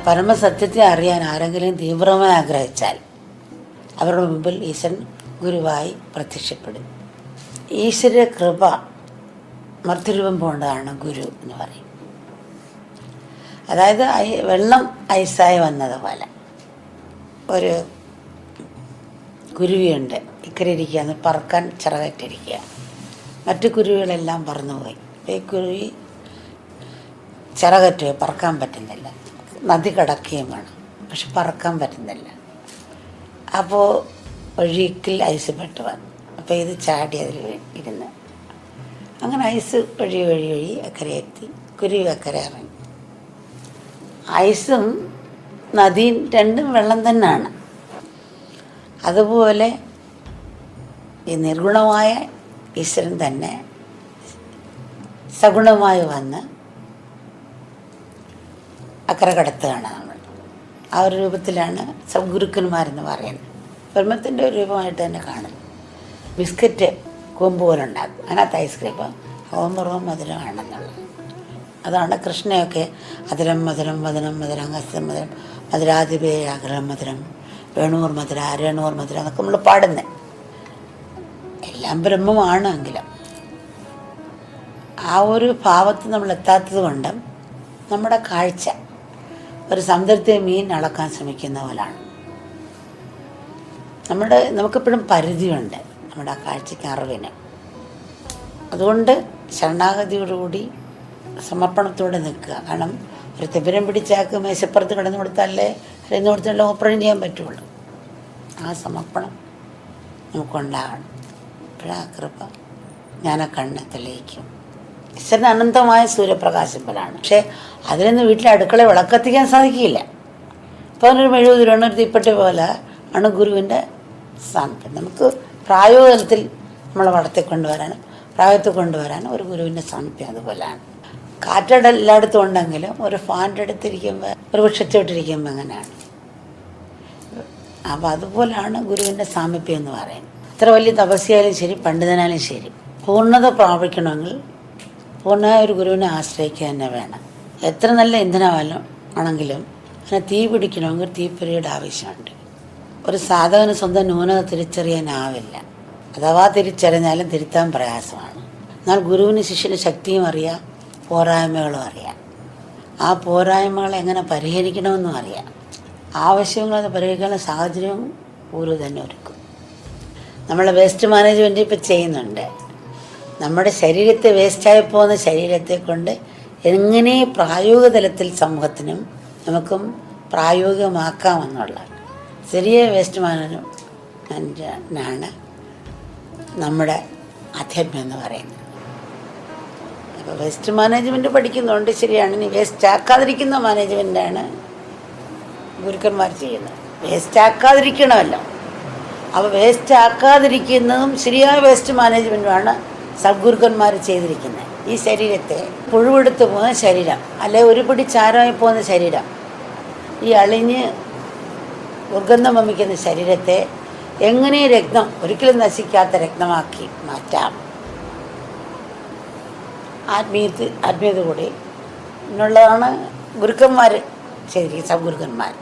പരമസത്യത്തെ അറിയാൻ ആരെങ്കിലും തീവ്രമായി ആഗ്രഹിച്ചാൽ അവരുടെ മുമ്പിൽ ഈശ്വരൻ ഗുരുവായി പ്രത്യക്ഷപ്പെടും. ഈശ്വര കൃപ മർത്യരൂപം പോകേണ്ടതാണ് ഗുരു എന്ന് പറയും. അതായത് വെള്ളം ഐസായി വന്നതുപോലെ ഒരു കുരുവിയുണ്ട്, ഇക്കരെ ഇരിക്കുക, പറക്കാൻ ചിറകറ്റിരിക്കുക. മറ്റു കുരുവികളെല്ലാം പറന്നുപോയി. ഈ കുരുവി ചിറകറ്റുക, പറക്കാൻ പറ്റുന്നില്ല. നദി കടക്കുകയും വേണം, പക്ഷെ പറക്കാൻ പറ്റുന്നില്ല. അപ്പോൾ ഒഴുക്കിൽ ഐസ് പെട്ട് വന്നു. അപ്പോൾ ഇത് ചാടി അതിൽ ഇരുന്ന് അങ്ങനെ ഐസ് വഴി അക്കരെ എത്തി. കുരുവി അക്കരെ ഇറങ്ങി. ഐസും നദിയും രണ്ടും വെള്ളം തന്നെയാണ്. അതുപോലെ ഈ നിർഗുണമായ ഈശ്വരൻ തന്നെ സഗുണമായി വന്ന് അക്കരെ കടത്തുകയാണ് നമ്മൾ. ആ ഒരു രൂപത്തിലാണ് സദ്ഗുരുക്കന്മാരെന്ന് പറയുന്നത്. ബ്രഹ്മത്തിൻ്റെ ഒരു രൂപമായിട്ട് തന്നെ കാണുന്നു. ബിസ്ക്കറ്റ് കൊമ്പ് പോലെ ഉണ്ടാക്കും, അതിനകത്ത് ഐസ്ക്രീം ഓമറവും മധുരമാണെന്നുള്ളത്. അതാണ് കൃഷ്ണയൊക്കെ അതിരം മധുരം വദനം മധുരം ഹസ്തം മധുരം മധുരാധിപേയാഗ്രഹം മധുരം വേണൂർ മധുര രേണൂർ മധുരം എന്നൊക്കെ നമ്മൾ പാടുന്നത്. എല്ലാം ബ്രഹ്മമാണെങ്കിലും ആ ഒരു ഭാവത്തിൽ നമ്മൾ എത്താത്തത് കൊണ്ടും നമ്മുടെ കാഴ്ച ഒരു സമുദ്രത്തെ മീൻ അളക്കാൻ ശ്രമിക്കുന്ന പോലാണ്. നമുക്കെപ്പോഴും പരിധിയുണ്ട് നമ്മുടെ ആ കാഴ്ചയ്ക്ക്, അറിവിന്. അതുകൊണ്ട് ശരണാഗതിയോടുകൂടി സമർപ്പണത്തോടെ നിൽക്കുക. കാരണം ഒരു തെബിരം പിടിച്ചാക്ക് മേശപ്പുറത്ത് കിടന്നു കൊടുത്താലേ കിടന്നു കൊടുത്താലേ ഓപ്പറേഷൻ ചെയ്യാൻ പറ്റുള്ളൂ. ആ സമർപ്പണം നമുക്കുണ്ടാകണം. അപ്പോഴാ കൃപ ജ്ഞാനക്കണ്ണ് തെളിയിക്കും. ഈശ്വരന് അനന്തമായ സൂര്യപ്രകാശം പോലാണ്. പക്ഷേ അതിനൊന്നും വീട്ടിലെ അടുക്കള വിളക്കത്തിക്കാൻ സാധിക്കില്ല. അപ്പോൾ അതിനൊരു മെഴുകുതിരി രൂപ ഒരു തീപ്പെട്ടി പോലെ ആണ് ഗുരുവിൻ്റെ സാന്നിധ്യം. നമുക്ക് പ്രായോഗത്തിൽ നമ്മളെ വളർത്തിക്കൊണ്ടുവരാനും പ്രായത്തിൽ കൊണ്ടുവരാനും ഒരു ഗുരുവിൻ്റെ സാന്നിധ്യം അതുപോലെയാണ്. കാറ്റടെ എല്ലായിടത്തും ഉണ്ടെങ്കിലും ഒരു ഫാൻ്റെ അടുത്തിരിക്കുമ്പോൾ ഒരു വൃക്ഷത്തോട്ടിരിക്കുമ്പോൾ അങ്ങനെയാണ്. അപ്പോൾ അതുപോലെയാണ് ഗുരുവിൻ്റെ സാമീപ്യം എന്ന് പറയുന്നത്. എത്ര വലിയ തപസ്യായാലും ശരി, പണ്ഡിതനായാലും ശരി, പൂർണ്ണത പ്രാപിക്കണമെങ്കിൽ പൂർണ്ണമായ ഒരു ഗുരുവിനെ ആശ്രയിക്കുക തന്നെ വേണം. എത്ര നല്ല ഇന്ധനമായാലും ആണെങ്കിലും അതിനെ തീ പിടിക്കണമെങ്കിൽ തീപ്പൊരിയുടെ ആവശ്യമുണ്ട്. ഒരു സാധകന് സ്വന്തം ന്യൂനത തിരിച്ചറിയാനാവില്ല. അഥവാ തിരിച്ചറിഞ്ഞാലും തിരുത്താൻ പ്രയാസമാണ്. എന്നാൽ ഗുരുവിന് ശിഷ്യന് ശക്തിയും അറിയാം, പോരായ്മകളും അറിയാം. ആ പോരായ്മകളെ എങ്ങനെ പരിഹരിക്കണമെന്നും അറിയാം. ആവശ്യങ്ങളത് പരിഹരിക്കാനുള്ള സാഹചര്യവും ഗുരു തന്നെ ഒരുക്കും. നമ്മളെ വേസ്റ്റ് മാനേജ്മെൻറ്റ് ഇപ്പോൾ ചെയ്യുന്നുണ്ട്. നമ്മുടെ ശരീരത്തെ വേസ്റ്റായി പോകുന്ന ശരീരത്തെ കൊണ്ട് എങ്ങനെ പ്രായോഗിക തലത്തിൽ സമൂഹത്തിനും നമുക്കും പ്രായോഗികമാക്കാമെന്നുള്ള ചെറിയ വേസ്റ്റ് മാനേജ്മെൻറ്റാണ് നമ്മുടെ അധ്യാത്മം എന്ന് പറയുന്നത്. അപ്പോൾ വേസ്റ്റ് മാനേജ്മെൻറ്റ് പഠിക്കുന്നുണ്ട്, ശരിയാണ്. ഇനി വേസ്റ്റ് ആക്കാതിരിക്കുന്ന മാനേജ്മെൻറ്റാണ് ഗുരുക്കന്മാർ ചെയ്യുന്നത്. വേസ്റ്റ് ആക്കാതിരിക്കണമല്ലോ. അപ്പോൾ വേസ്റ്റ് ആക്കാതിരിക്കുന്നതും ശരിയായ വേസ്റ്റ് മാനേജ്മെൻറ്റുമാണ് സദ്ഗുരുക്കന്മാർ ചെയ്തിരിക്കുന്നത്. ഈ ശരീരത്തെ പുഴുവെടുത്ത് പോകുന്ന ശരീരം, അല്ലെ ഒരു പിടി ചാരമായി പോകുന്ന ശരീരം, ഈ അളിഞ്ഞ് ദുർഗന്ധം വമിക്കുന്ന ശരീരത്തെ എങ്ങനെ രക്തം ഒരിക്കലും നശിക്കാത്ത രക്തമാക്കി മാറ്റാം, ആത്മീയത കൂടി എന്നുള്ളതാണ് ഗുരുക്കന്മാർ ചെയ്തിരിക്കുന്നത്, സദ്ഗുരുക്കന്മാർ.